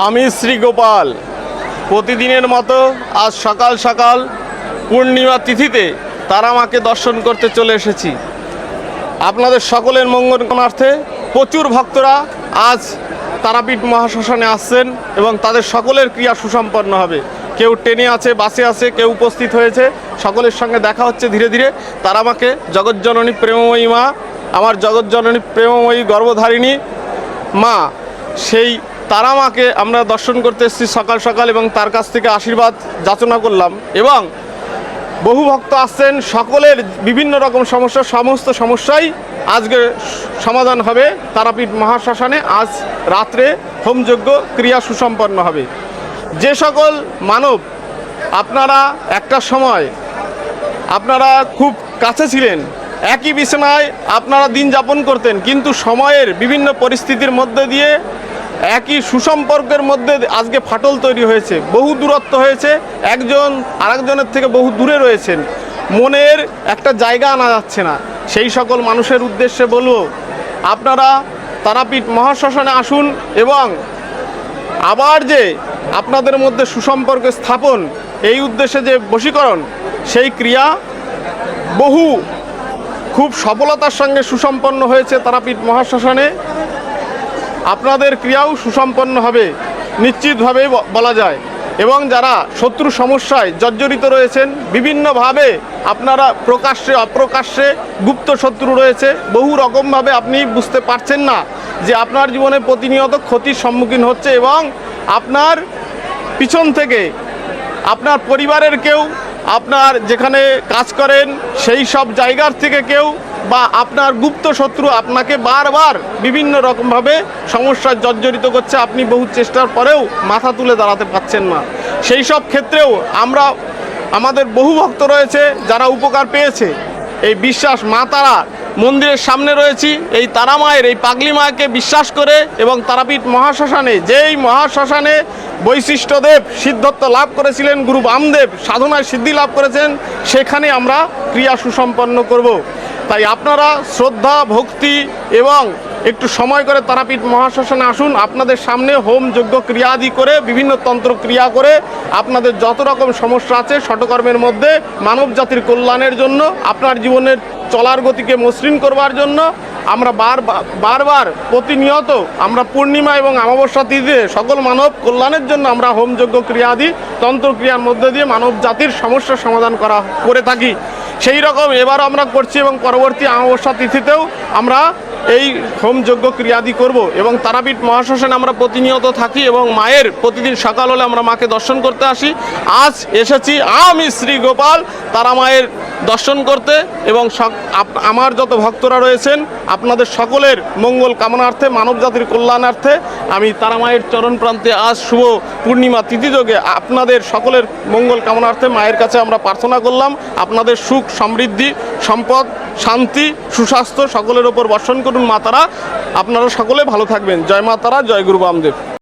আমি শ্রী গোপাল প্রতিদিনের মতো আজ সকাল সকাল পূর্ণিমা তিথিতে তারা মাকে দর্শন করতে চলে এসেছি। আপনাদের সকলের মঙ্গল কামনার্থে প্রচুর ভক্তরা আজ তারাপীঠ মহাশ্মশানে আসছেন এবং তাদের সকলের ক্রিয়া সুসম্পন্ন হবে। কেউ ট্রেনে আছে, বাসে আছে, কেউ উপস্থিত হয়েছে। সকলের সঙ্গে দেখা হচ্ছে ধীরে ধীরে। তারা মাকে জগজ্জননী প্রেমময়ী মা, আমার জগজ্জননী প্রেমময়ী গর্ভধারিণী মা, সেই তারা মাকে আমরা দর্শন করতে এসেছি সকাল সকাল এবং তার কাছ থেকে আশীর্বাদ যাচনা করলাম। এবং বহু ভক্ত আসছেন, সকলের বিভিন্ন রকম সমস্যা, সমস্ত সমস্যাই আজকে সমাধান হবে তারাপীঠ মহাশ্মশানে। আজ রাত্রে হোমযজ্ঞ ক্রিয়া সুসম্পন্ন হবে। যে সকল মানব আপনারা একটা সময় আপনারা খুব কাছে ছিলেন, একই বিছানায় আপনারা দিন যাপন করতেন, কিন্তু সময়ের বিভিন্ন পরিস্থিতির মধ্যে দিয়ে একই সুসম্পর্কের মধ্যে আজকে ফাটল তৈরি হয়েছে, বহু দূরত্ব হয়েছে, একজন আরেকজনের থেকে বহু দূরে রয়েছেন, মনের একটা জায়গা আনা যাচ্ছে না। সেই সকল মানুষের উদ্দেশ্যে বলবো, আপনারা তারাপীঠ মহাশ্মশানে আসুন এবং আবার যে আপনাদের মধ্যে সুসম্পর্ক স্থাপন, এই উদ্দেশ্যে যে বশীকরণ, সেই ক্রিয়া বহু খুব সফলতার সঙ্গে সুসম্পন্ন হয়েছে তারাপীঠ মহাশ্মশানে। আপনাদের ক্রিয়াও সুসম্পন্ন হবে নিশ্চিতভাবেই বলা যায়। এবং যারা শত্রু সমস্যায় জর্জরিত রয়েছেন, বিভিন্নভাবে আপনারা প্রকাশ্যে অপ্রকাশ্যে গুপ্ত শত্রু রয়েছে, বহু রকমভাবে আপনি বুঝতে পারছেন না যে আপনার জীবনে প্রতিনিয়ত ক্ষতির সম্মুখীন হচ্ছে এবং আপনার পিছন থেকে আপনার পরিবারের কেউ, আপনার যেখানে কাজ করেন সেই সব জায়গার থেকে কেউ, বা আপনার গুপ্ত শত্রু আপনাকে বারবার বিভিন্ন রকমভাবে সমস্যায় জর্জরিত করছে। আপনি বহু চেষ্টার পরেও মাথা তুলে দাঁড়াতে পারছেন না। সেই সব ক্ষেত্রেও আমাদের বহু ভক্ত রয়েছে যারা উপকার পেয়েছে। এই বিশ্বাস, মা তারা মন্দিরের সামনে রয়েছি, এই তারা মায়ের এই পাগলি মাকে বিশ্বাস করে এবং তারাপীঠ মহাশ্মশানে, যেই মহাশ্মশানে বৈশিষ্ট্যদেব সিদ্ধত্ব লাভ করেছিলেন, গুরু বামদেব সাধনায় সিদ্ধি লাভ করেছেন, সেখানে আমরা ক্রিয়া সুসম্পন্ন করব। তাই আপনারা শ্রদ্ধা ভক্তি এবং একটু সময় করে তারাপীঠ মহাশ্মশানে আসুন। আপনাদের সামনে হোম যজ্ঞ ক্রিয়াদি করে, বিভিন্ন তন্ত্র ক্রিয়া করে আপনাদের যত রকম সমস্যা আছে ষটকর্মের মধ্যে মানব জাতির কল্যাণের জন্য, আপনার জীবনের চলার গতিকে মসৃণ করবার জন্য আমরা বারবার প্রতিনিয়ত আমরা পূর্ণিমা এবং অমাবস্যা তিথিতে সকল মানব কল্যাণের জন্য আমরা হোমযজ্ঞ ক্রিয়াদি তন্ত্রক্রিয়ার মধ্যে দিয়ে মানব জাতির সমস্যার সমাধান করে থাকি। সেই রকম এবার আমরা করছি এবং পরবর্তী অমাবস্যা তিথিতেও আমরা এই হোমযজ্ঞ ক্রিয়াদি করব। এবং তারাপীঠ মহাশ্মশানে আমরা প্রতিনিয়ত থাকি এবং মায়ের প্রতিদিন সকাল হলে আমরা মাকে দর্শন করতে আসি। আজ এসেছি আমি শ্রী গোপাল তারা মায়ের দর্শন করতে এবং আমার যত ভক্তরা রয়েছেন আপনাদের সকলের মঙ্গল কামনার্থে, মানব জাতির কল্যাণার্থে আমি তারা মায়ের চরণ প্রান্তে আজ শুভ পূর্ণিমা তিথিযোগে আপনাদের সকলের মঙ্গল কামনার্থে মায়ের কাছে আমরা প্রার্থনা করলাম। আপনাদের সুখ সমৃদ্ধি সম্পদ শান্তি সুস্বাস্থ্য সকলের ওপর বর্ষণ করুন মা তারা। আপনারা সকলে ভালো থাকবেন। জয় মা তারা, জয় গুরু বামদেব।